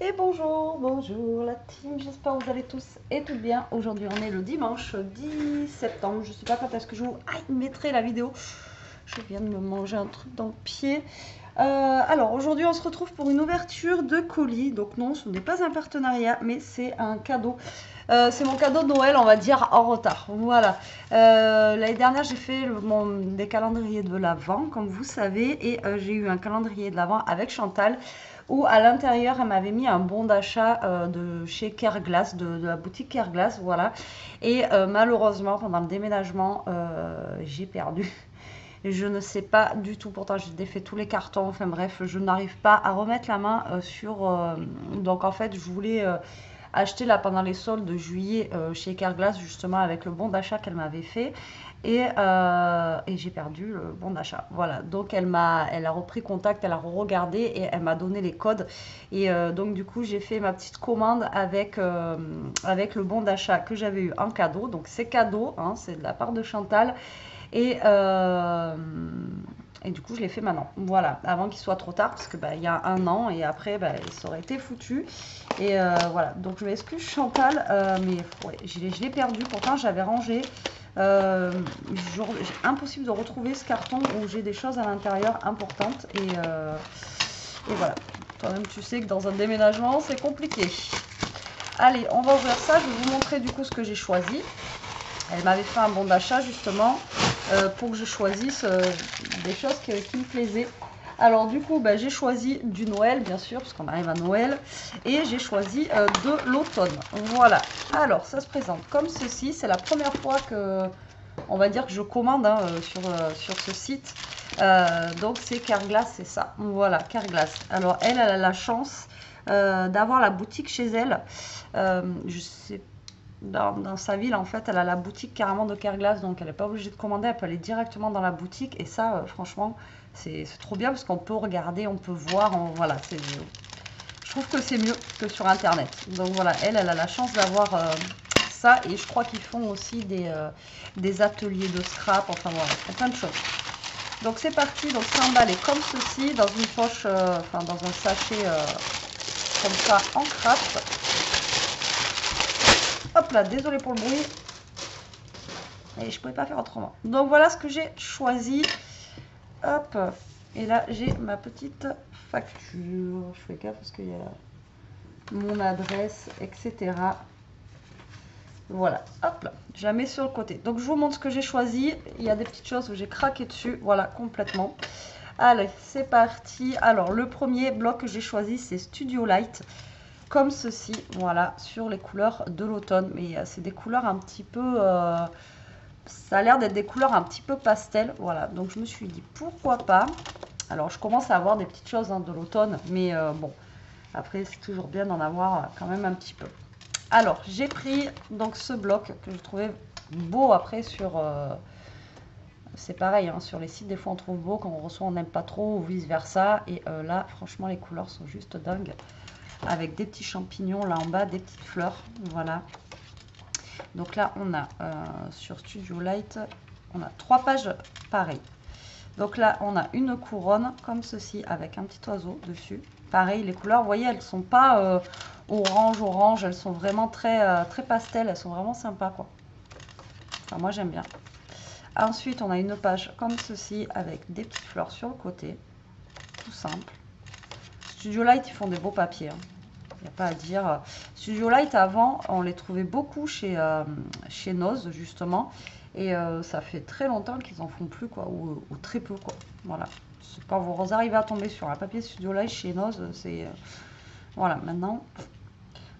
Et bonjour, bonjour la team, j'espère que vous allez tous et toutes bien. Aujourd'hui on est le dimanche 10 septembre, je sais pas quand est-ce que je vous mettrai la vidéo. Je viens de me manger un truc dans le pied. Alors aujourd'hui on se retrouve pour une ouverture de colis. Donc non, ce n'est pas un partenariat, mais c'est un cadeau. C'est mon cadeau de Noël, on va dire, en retard. Voilà. L'année dernière, j'ai fait des calendriers de l'Avent, comme vous savez, et j'ai eu un calendrier de l'Avent avec Chantal, où à l'intérieur, elle m'avait mis un bon d'achat de chez Careglass, de la boutique Careglass, voilà. Et malheureusement, pendant le déménagement, j'ai perdu. Je ne sais pas du tout, pourtant j'ai défait tous les cartons, enfin bref, je n'arrive pas à remettre la main sur... donc en fait, je voulais acheter là pendant les soldes de juillet chez Carglass, justement avec le bon d'achat qu'elle m'avait fait. Et j'ai perdu le bon d'achat. Voilà, donc elle a repris contact, elle a regardé et elle m'a donné les codes. Et donc du coup, j'ai fait ma petite commande avec le bon d'achat que j'avais eu en cadeau. Donc c'est cadeau, hein, c'est de la part de Chantal. Et, euh, et du coup, je l'ai fait maintenant. Voilà, avant qu'il soit trop tard, parce que il y a un an et après, ça aurait été foutu. Et voilà, donc je m'excuse Chantal, mais ouais, je l'ai perdu. Pourtant, j'avais rangé. Impossible de retrouver ce carton où j'ai des choses à l'intérieur importantes. Et voilà. Toi-même, tu sais que dans un déménagement, c'est compliqué. Allez, on va ouvrir ça. Je vais vous montrer du coup ce que j'ai choisi. Elle m'avait fait un bon d'achat justement pour que je choisisse des choses qui me plaisaient. Alors du coup, j'ai choisi du Noël, bien sûr, parce qu'on arrive à Noël. Et j'ai choisi de l'automne. Voilà. Alors, ça se présente comme ceci. C'est la première fois que, on va dire, que je commande sur ce site. Donc c'est Carglass, c'est ça. Voilà, Carglass. Alors, elle a la chance d'avoir la boutique chez elle. Je sais dans sa ville, en fait, elle a la boutique carrément de Carglass, donc elle n'est pas obligée de commander, elle peut aller directement dans la boutique. Et ça, franchement, c'est trop bien parce qu'on peut regarder, on peut voir, voilà, je trouve que c'est mieux que sur Internet. Donc voilà, elle a la chance d'avoir ça, et je crois qu'ils font aussi des ateliers de scrap, enfin voilà, plein de choses. Donc c'est parti, donc c'est emballé comme ceci, dans une poche, enfin dans un sachet comme ça en craft. Hop là, désolé pour le bruit. Et je pouvais pas faire autrement. Donc voilà ce que j'ai choisi. Hop. Et là, j'ai ma petite facture. Je fais gaffe parce qu'il y a mon adresse, etc. Voilà. Hop là. Je la mets sur le côté. Donc je vous montre ce que j'ai choisi. Il y a des petites choses où j'ai craqué dessus. Voilà, complètement. Allez, c'est parti. Alors, le premier bloc que j'ai choisi, c'est Studio Light. Comme ceci, voilà, sur les couleurs de l'automne. Mais c'est des couleurs un petit peu... ça a l'air d'être des couleurs un petit peu pastel. Voilà, donc je me suis dit, pourquoi pas. Alors, je commence à avoir des petites choses de l'automne. Mais bon, après, c'est toujours bien d'en avoir quand même un petit peu. Alors, j'ai pris donc ce bloc que je trouvais beau après sur... c'est pareil, hein, sur les sites, des fois on trouve beau, quand on reçoit on n'aime pas trop, ou vice versa. Et là, franchement, les couleurs sont juste dingues. Avec des petits champignons là en bas, des petites fleurs. Voilà. Donc là, on a sur Studio Light, on a 3 pages pareilles. Donc là, on a une couronne comme ceci avec un petit oiseau dessus. Pareil, les couleurs, vous voyez, elles sont pas orange, elles sont vraiment très pastel, elles sont vraiment sympas quoi. Enfin, moi j'aime bien. Ensuite, on a une page comme ceci avec des petites fleurs sur le côté, tout simple. Studio Light, ils font des beaux papiers. Hein. Il n'y a pas à dire. Studio Light, avant, on les trouvait beaucoup chez Noz, justement. Et ça fait très longtemps qu'ils en font plus, quoi, ou très peu, quoi. Voilà. Quand vous arrivez à tomber sur un papier Studio Light chez Noz, c'est... voilà, maintenant.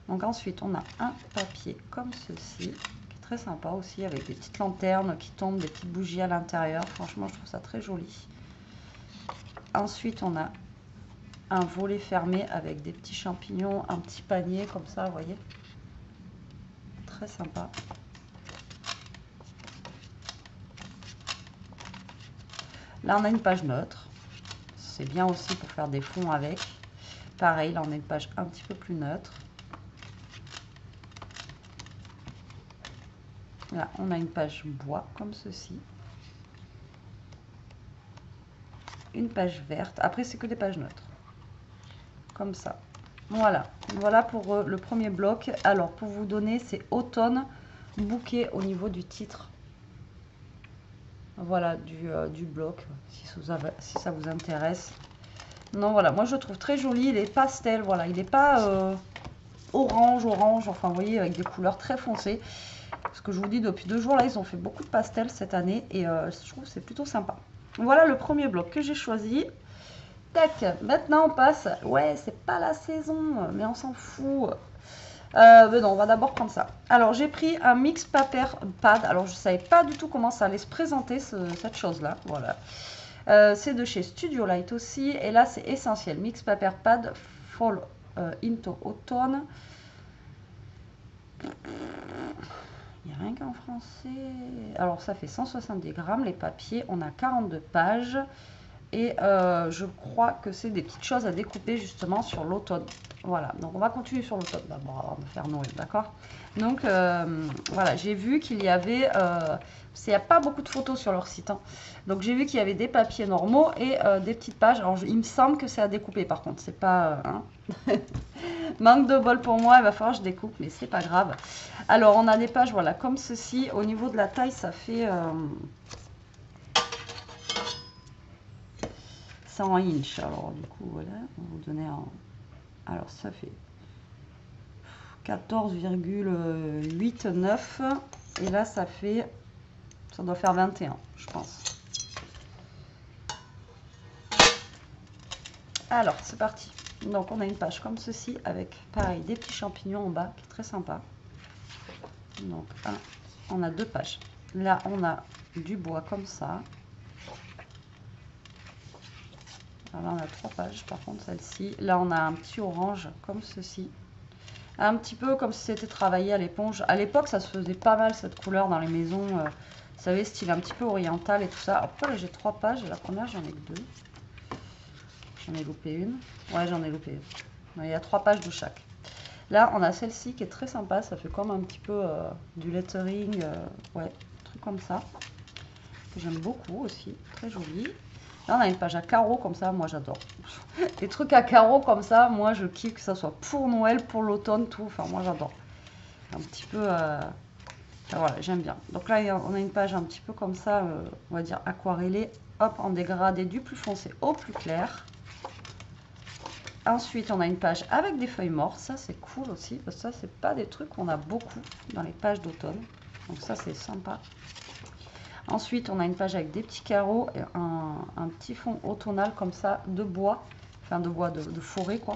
Donc ensuite, on a un papier comme ceci, qui est très sympa aussi, avec des petites lanternes qui tombent, des petites bougies à l'intérieur. Franchement, je trouve ça très joli. Ensuite, on a un volet fermé avec des petits champignons, un petit panier comme ça, vous voyez. Très sympa. Là, on a une page neutre. C'est bien aussi pour faire des fonds avec. Pareil, là, on a une page un petit peu plus neutre. Là, on a une page bois comme ceci. Une page verte. Après, c'est que des pages neutres. Comme ça. Voilà, voilà pour le premier bloc. Alors, pour vous donner, c'est automne bouquet au niveau du titre. Voilà, du bloc, si ça vous intéresse. Non, voilà, moi je le trouve très joli. Il est pastel, voilà, il n'est pas orange, enfin, vous voyez, avec des couleurs très foncées. Parce que je vous dis, depuis 2 jours, là, ils ont fait beaucoup de pastels cette année. Et je trouve que c'est plutôt sympa. Voilà le premier bloc que j'ai choisi. Tac, maintenant on passe. Ouais, c'est pas la saison, mais on s'en fout. Mais non, on va d'abord prendre ça. Alors, j'ai pris un mix paper pad. Alors, je savais pas du tout comment ça allait se présenter, cette chose-là. Voilà. C'est de chez Studio Light aussi. Et là, c'est essentiel. Mix paper pad Fall into Autumn. Il n'y a rien qu'en français. Alors, ça fait 170 grammes. Les papiers, on a 42 pages. Et je crois que c'est des petites choses à découper justement sur l'automne. Voilà, donc on va continuer sur l'automne d'abord avant de faire Noël, d'accord? Donc voilà, j'ai vu qu'il y avait, il n'y a pas beaucoup de photos sur leur site, hein. Donc j'ai vu qu'il y avait des papiers normaux et des petites pages. Alors il me semble que c'est à découper par contre, c'est pas... hein. Manque de bol pour moi, il va falloir que je découpe, mais c'est pas grave. Alors on a des pages, voilà, comme ceci. Au niveau de la taille, ça fait... 100 inch. Alors du coup, voilà, on va vous donner en... Alors ça fait 14,89 et là ça fait, ça doit faire 21 je pense. Alors c'est parti. Donc on a une page comme ceci avec pareil des petits champignons en bas qui est très sympa. Donc on a 2 pages. Là on a du bois comme ça. Alors là on a 3 pages par contre celle-ci. Là on a un petit orange comme ceci. Un petit peu comme si c'était travaillé à l'éponge. À l'époque, ça se faisait pas mal cette couleur dans les maisons. Vous savez, style un petit peu oriental et tout ça. Après, là, j'ai 3 pages. La première, j'en ai que 2. J'en ai loupé une. Ouais, j'en ai loupé une. Il y a 3 pages de chaque. Là, on a celle-ci qui est très sympa. Ça fait comme un petit peu du lettering. Ouais, un truc comme ça. Que j'aime beaucoup aussi. Très joli. Là, on a une page à carreaux comme ça, moi j'adore. Les trucs à carreaux comme ça, moi je kiffe que ça soit pour Noël, pour l'automne, tout. Enfin, moi j'adore. Un petit peu... Enfin, voilà, j'aime bien. Donc là, on a une page un petit peu comme ça, on va dire aquarellée. Hop, en dégradé du plus foncé au plus clair. Ensuite, on a une page avec des feuilles mortes. Ça, c'est cool aussi, parce que ça, c'est pas des trucs qu'on a beaucoup dans les pages d'automne. Donc ça, c'est sympa. Ensuite, on a une page avec des petits carreaux et un petit fond automnal comme ça, de bois. Enfin, de bois, de forêt, quoi.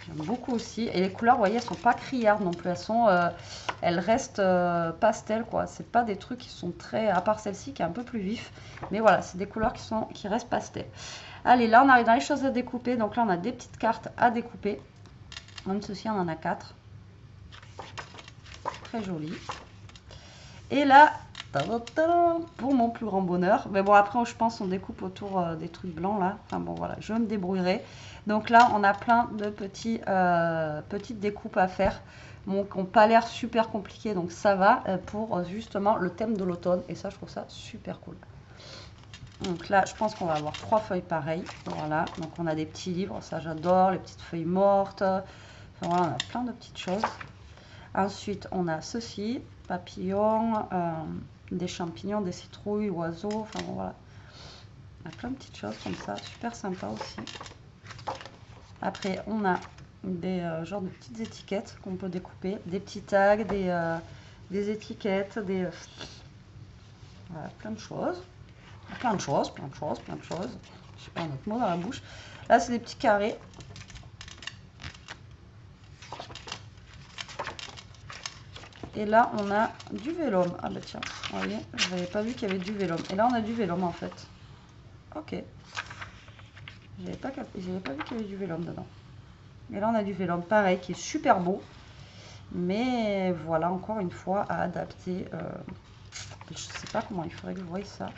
J'aime beaucoup aussi. Et les couleurs, vous voyez, elles sont pas criardes non plus. Elles restent pastel, quoi. C'est pas des trucs qui sont très... À part celle-ci, qui est un peu plus vif. Mais voilà, c'est des couleurs qui restent pastel. Allez, là, on arrive dans les choses à découper. Donc là, on a des petites cartes à découper. Comme ceci, on en a 4. Très joli. Et là, pour mon plus grand bonheur, mais bon après je pense on découpe autour des trucs blancs là, enfin bon voilà, je me débrouillerai. Donc là on a plein de petites découpes à faire, bon, qui n'ont pas l'air super compliquées, donc ça va pour justement le thème de l'automne, et ça je trouve ça super cool. Donc là je pense qu'on va avoir 3 feuilles pareilles, voilà, donc on a des petits livres, ça j'adore, les petites feuilles mortes, enfin voilà, on a plein de petites choses. Ensuite on a ceci, papillons, des champignons, des citrouilles, oiseaux, enfin bon, voilà. On a plein de petites choses comme ça, super sympa aussi. Après, on a des genres de petites étiquettes qu'on peut découper, des petits tags, des étiquettes, voilà, plein de choses. Plein de choses. Je sais pas un autre mot dans la bouche. Là, c'est des petits carrés. Et là, on a du vélum. Ah bah tiens, vous voyez, je n'avais pas vu qu'il y avait du vélum. Et là, on a du vélum en fait. Ok. J'avais pas vu qu'il y avait du vélum dedans. Et là, on a du vélum, pareil, qui est super beau. Mais voilà, encore une fois, à adapter. Je sais pas comment il faudrait que je voie ça.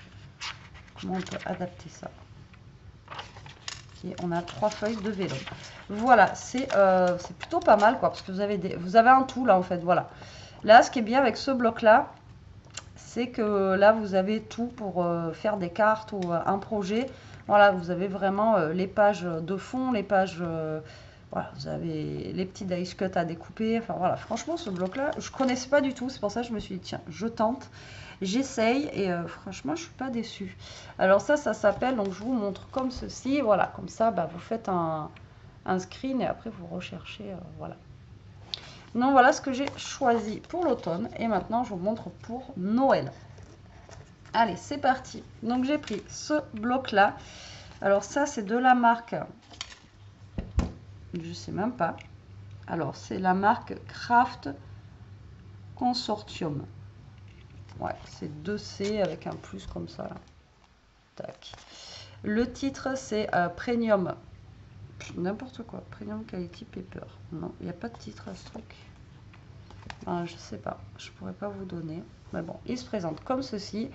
Comment on peut adapter ça. Et on a 3 feuilles de vélum. Voilà, c'est plutôt pas mal, quoi, parce que vous avez un tout là, en fait, voilà. Là, ce qui est bien avec ce bloc-là, c'est que là, vous avez tout pour faire des cartes ou un projet. Voilà, vous avez vraiment les pages de fond, les pages... voilà, vous avez les petits dice cut à découper. Enfin voilà, franchement, ce bloc-là, je connaissais pas du tout. C'est pour ça que je me suis dit, tiens, je tente, j'essaye et franchement, je suis pas déçue. Alors ça s'appelle, donc je vous montre comme ceci. Voilà, comme ça, bah, vous faites un screen et après vous recherchez. Voilà. Donc voilà ce que j'ai choisi pour l'automne. Et maintenant, je vous montre pour Noël. Allez, c'est parti. Donc j'ai pris ce bloc-là. Alors ça, c'est de la marque... Je sais même pas. Alors, c'est la marque Craft Consortium. Ouais, c'est 2C avec un plus comme ça. Là. Tac. Le titre, c'est Premium. N'importe quoi. Premium Quality Paper. Non, il n'y a pas de titre à ce truc. Je sais pas. Je pourrais pas vous donner. Mais bon, il se présente comme ceci.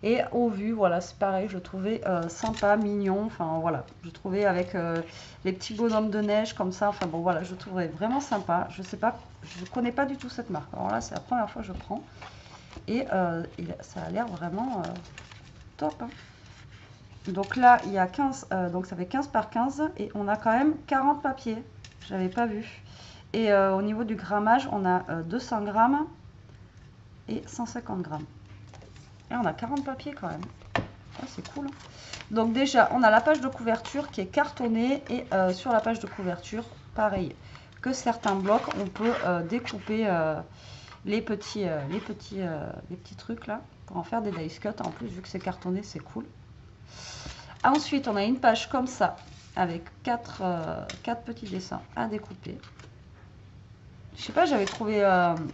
Et au vu, voilà, c'est pareil, je trouvais sympa, mignon. Enfin, voilà, je trouvais avec les petits bonhommes de neige comme ça. Enfin, bon, voilà, je trouvais vraiment sympa. Je sais pas, je connais pas du tout cette marque. Alors là, c'est la première fois que je prends. Et ça a l'air vraiment top. Hein. Donc là, il y a 15, donc ça fait 15 par 15. Et on a quand même 40 papiers. J'avais pas vu. Et au niveau du grammage, on a 200 grammes et 150 grammes. Et on a 40 papiers quand même. Ah, c'est cool. Donc déjà, on a la page de couverture qui est cartonnée. Et sur la page de couverture, pareil que certains blocs, on peut découper les petits trucs là. Pour en faire des dice cut. En plus, vu que c'est cartonné, c'est cool. Ensuite, on a une page comme ça. Avec 4 petits dessins à découper. Je sais pas, j'avais trouvé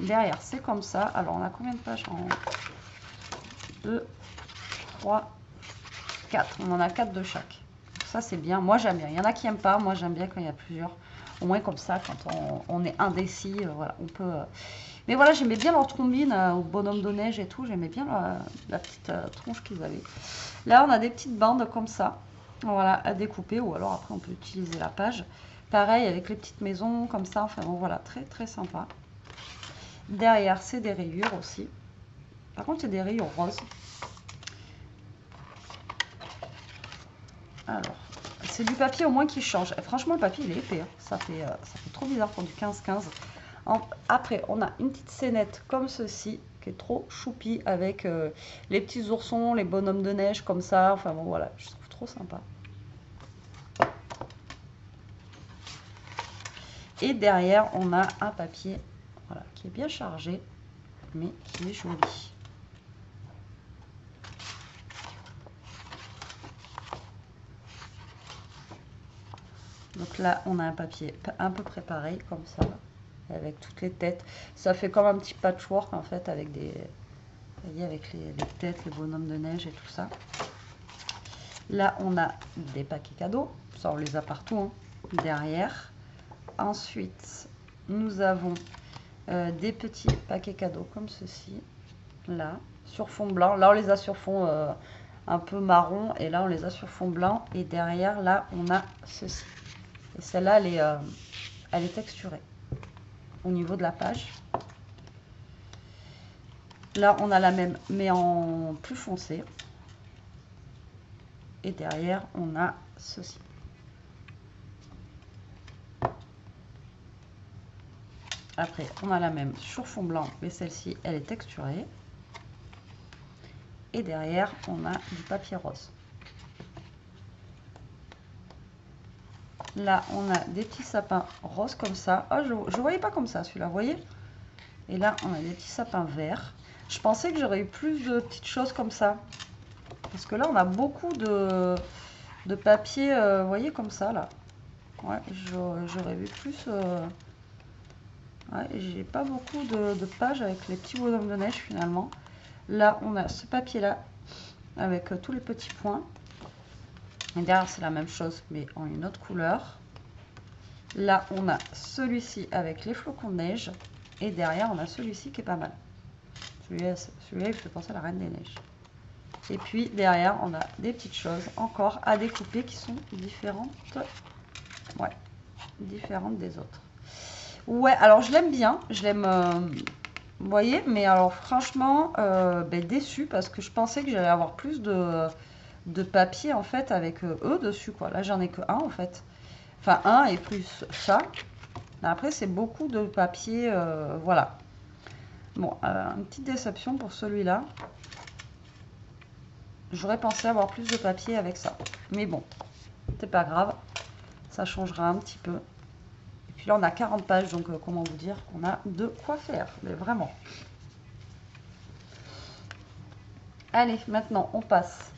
derrière, c'est comme ça. Alors, on a combien de pages en 2, 3, 4. On en a 4 de chaque. Ça, c'est bien. Moi, j'aime bien. Il y en a qui n'aiment pas. Moi, j'aime bien quand il y a plusieurs. Au moins, comme ça, quand on est indécis, voilà, on peut... Mais voilà, j'aimais bien leur combine au bonhomme de neige et tout. J'aimais bien la petite tronche qu'ils avaient. Là, on a des petites bandes comme ça. Voilà, à découper. Ou alors, après, on peut utiliser la page. Pareil avec les petites maisons comme ça. Enfin bon, voilà, très très sympa. Derrière, c'est des rayures aussi. Par contre, il y a des rayures roses. Alors, c'est du papier au moins qui change. Et franchement, le papier, il est épais. Hein. Ça fait trop bizarre pour du 15-15. Après, on a une petite scénette comme ceci, qui est trop choupi, avec les petits oursons, les bonhommes de neige comme ça. Enfin bon, voilà, je trouve trop sympa. Et derrière, on a un papier voilà, qui est bien chargé, mais qui est joli. Donc là, on a un papier un peu préparé, comme ça, avec toutes les têtes. Ça fait comme un petit patchwork, en fait, avec des... Vous voyez, avec les têtes, les bonhommes de neige et tout ça. Là, on a des paquets cadeaux. Ça, on les a partout, hein, derrière. Ensuite, nous avons des petits paquets cadeaux comme ceci, là, sur fond blanc. Là, on les a sur fond un peu marron, et là, on les a sur fond blanc. Et derrière, là, on a ceci. Et celle-là, elle est texturée au niveau de la page. Là, on a la même, mais en plus foncé. Et derrière, on a ceci. Après, on a la même sur fond blanc, mais celle-ci, elle est texturée. Et derrière, on a du papier rose. Là, on a des petits sapins roses comme ça. Oh, je ne voyais pas comme ça, celui-là, vous voyez? Et là, on a des petits sapins verts. Je pensais que j'aurais eu plus de petites choses comme ça. Parce que là, on a beaucoup de papier, vous voyez, comme ça, là. Ouais, j'aurais vu plus... Ouais, j'ai pas beaucoup de pages avec les petits bonhommes de neige, finalement. Là, on a ce papier-là, avec tous les petits points. Et derrière, c'est la même chose, mais en une autre couleur. Là, on a celui-ci avec les flocons de neige. Et derrière, on a celui-ci qui est pas mal. Celui-là, il fait penser à la Reine des Neiges. Et puis, derrière, on a des petites choses encore à découper qui sont différentes. Ouais, différentes des autres. Ouais, alors je l'aime bien. Je l'aime... vous voyez, mais alors franchement, déçue parce que je pensais que j'allais avoir plus de de papier en fait avec eux dessus quoi. Là j'en ai que un en fait. Enfin un et plus ça. Après c'est beaucoup de papier, voilà. Bon, une petite déception pour celui-là. J'aurais pensé avoir plus de papier avec ça. Mais bon, c'est pas grave. Ça changera un petit peu. Et puis là on a 40 pages, donc comment vous dire qu'on a de quoi faire. Mais vraiment. Allez, maintenant on repasse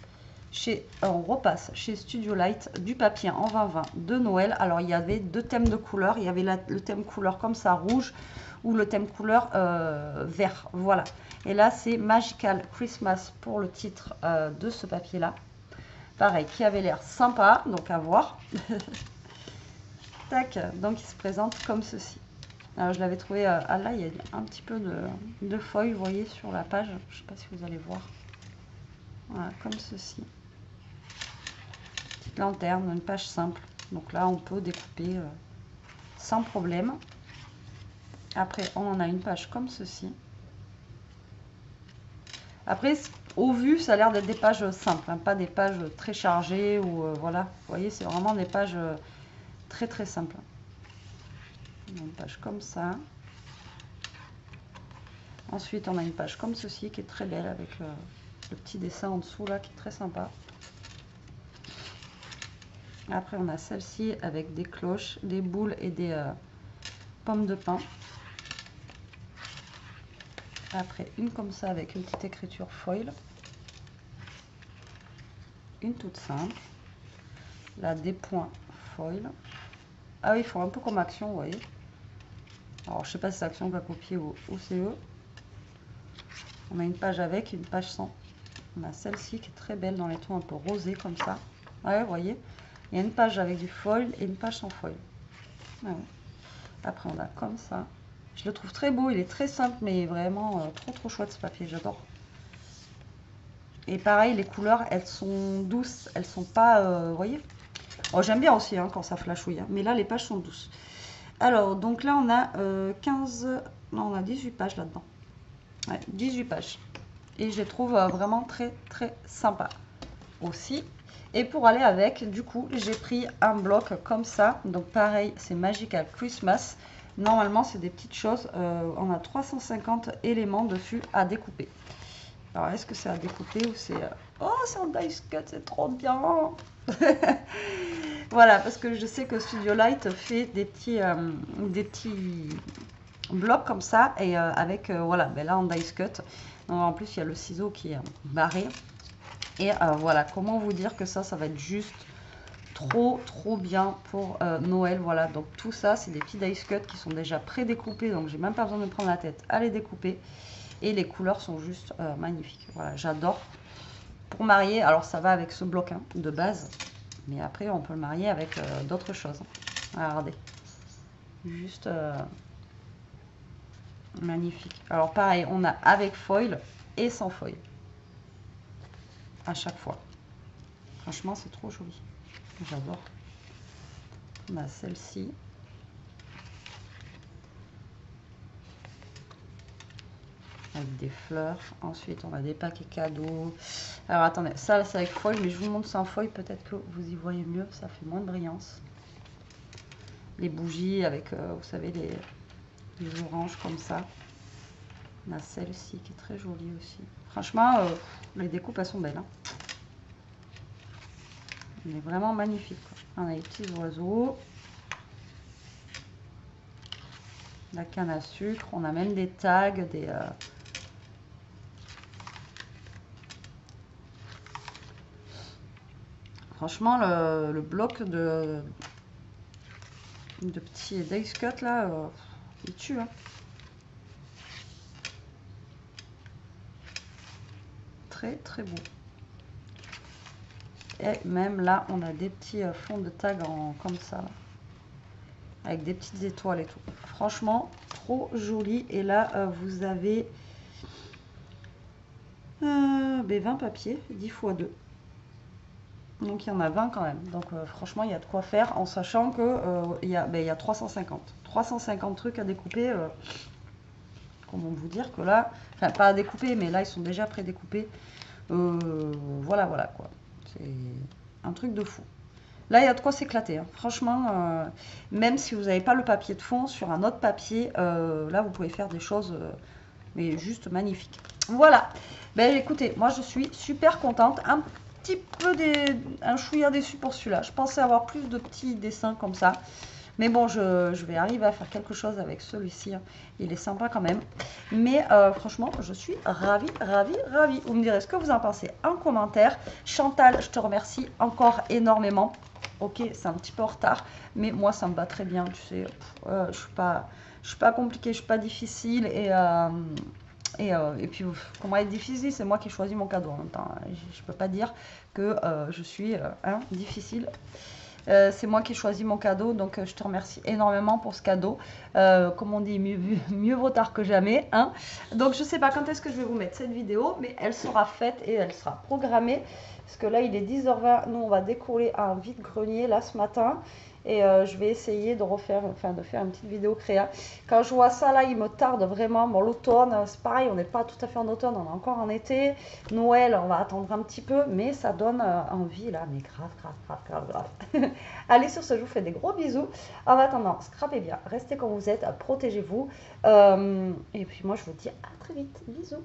chez Studio Light du papier en 2020 de Noël. Alors il y avait deux thèmes de couleurs. Il y avait le thème couleur comme ça rouge ou le thème couleur vert. Voilà. Et là c'est Magical Christmas pour le titre de ce papier là. Pareil, qui avait l'air sympa, donc à voir. Tac, donc il se présente comme ceci. Alors je l'avais trouvé, là il y a un petit peu de feuilles, vous voyez sur la page. Je ne sais pas si vous allez voir. Voilà, comme ceci. Petite lanterne, une page simple. Donc là, on peut découper sans problème. Après, on en a une page comme ceci. Après, au vu, ça a l'air d'être des pages simples, hein, pas des pages très chargées ou voilà. Vous voyez, c'est vraiment des pages très très simples. Une page comme ça. Ensuite, on a une page comme ceci qui est très belle avec le petit dessin en dessous là qui est très sympa. Après, on a celle-ci avec des cloches, des boules et des pommes de pin. Après, une comme ça avec une petite écriture foil. Une toute simple. Là, des points foil. Ah oui, ils font un peu comme Action, vous voyez. Alors, je sais pas si c'est Action va copier ou c'est eux. On a une page avec, une page sans. On a celle-ci qui est très belle dans les tons un peu rosés comme ça. Ouais, vous voyez. Il y a une page avec du foil et une page sans foil. Ouais. Après, on a comme ça. Je le trouve très beau, il est très simple, mais vraiment trop chouette ce papier, j'adore. Et pareil, les couleurs, elles sont douces, elles sont pas, vous voyez. Oh, j'aime bien aussi hein, quand ça flashouille, hein, mais là, les pages sont douces. Alors, donc là, on a non, on a 18 pages là-dedans. Ouais, 18 pages. Et je les trouve vraiment très sympa aussi. Et pour aller avec, du coup, j'ai pris un bloc comme ça. Donc pareil, c'est Magical Christmas. Normalement, c'est des petites choses. On a 350 éléments dessus à découper. Alors, est-ce que c'est à découper ou c'est... Oh, c'est en dice cut, c'est trop bien. Voilà, parce que je sais que Studio Light fait des petits blocs comme ça. Et avec, voilà, ben là en dice cut. Donc, en plus, il y a le ciseau qui est barré. Et voilà, comment vous dire que ça va être juste trop bien pour Noël. Voilà, donc tout ça, c'est des petits dice cut qui sont déjà pré-découpés. Donc, j'ai même pas besoin de me prendre la tête à les découper. Et les couleurs sont juste magnifiques. Voilà, j'adore. Pour marier, alors ça va avec ce bloc hein, de base. Mais après, on peut le marier avec d'autres choses. Regardez. Juste magnifique. Alors pareil, on a avec foil et sans foil. À chaque fois. Franchement, c'est trop joli. J'adore. On a celle-ci. Avec des fleurs. Ensuite, on a des paquets cadeaux. Alors, attendez. Ça, c'est avec foil, mais je vous montre sans foil. Peut-être que vous y voyez mieux. Ça fait moins de brillance. Les bougies avec, vous savez, les oranges comme ça. On a celle-ci qui est très jolie aussi. Franchement, les découpes, elles sont belles. Hein. Elle est vraiment magnifique. Quoi. On a les petits oiseaux. La canne à sucre. On a même des tags, des... Franchement, le bloc de petits dice cut là, il tue. Hein. Très beau. Et même là, on a des petits fonds de tag comme ça. Là. Avec des petites étoiles et tout. Franchement, trop joli. Et là, vous avez 20 papiers, 10 x 2. Donc il y en a 20 quand même. Donc franchement, il y a de quoi faire en sachant que il y a 350. 350 trucs à découper. Comment vous dire que là, enfin pas à découper, mais là ils sont déjà pré-découpés. Voilà quoi. C'est un truc de fou. Là, il y a de quoi s'éclater. Hein. Franchement, même si vous n'avez pas le papier de fond, sur un autre papier, là, vous pouvez faire des choses, mais juste magnifiques. Voilà. Ben, écoutez, moi, je suis super contente. Un petit peu un chouïa déçu pour celui-là. Je pensais avoir plus de petits dessins comme ça. Mais bon, je vais arriver à faire quelque chose avec celui-ci. Hein. Il est sympa quand même. Mais franchement, je suis ravie, ravie, ravie. Vous me direz ce que vous en pensez en commentaire. Chantal, je te remercie encore énormément. Ok, c'est un petit peu en retard, mais moi, ça me va très bien, tu sais. Je suis pas compliquée, je suis pas difficile. Et puis, comment être difficile, c'est moi qui ai choisi mon cadeau en même temps. Je peux pas dire que je suis difficile. C'est moi qui ai choisi mon cadeau, donc je te remercie énormément pour ce cadeau. Comme on dit, mieux vaut tard que jamais. Hein. Donc je sais pas quand est-ce que je vais vous mettre cette vidéo, mais elle sera faite et elle sera programmée. Parce que là, il est 10h20, nous on va décoller un vide-grenier là ce matin. Et je vais essayer de faire une petite vidéo créa. Quand je vois ça là, il me tarde vraiment. Bon, l'automne, c'est pareil, on n'est pas tout à fait en automne, on est encore en été. Noël, on va attendre un petit peu, mais ça donne envie là, mais grave. Allez, sur ce, je vous fais des gros bisous. En attendant, scrapez bien, restez comme vous êtes, protégez-vous. Et puis moi, je vous dis à très vite. Bisous.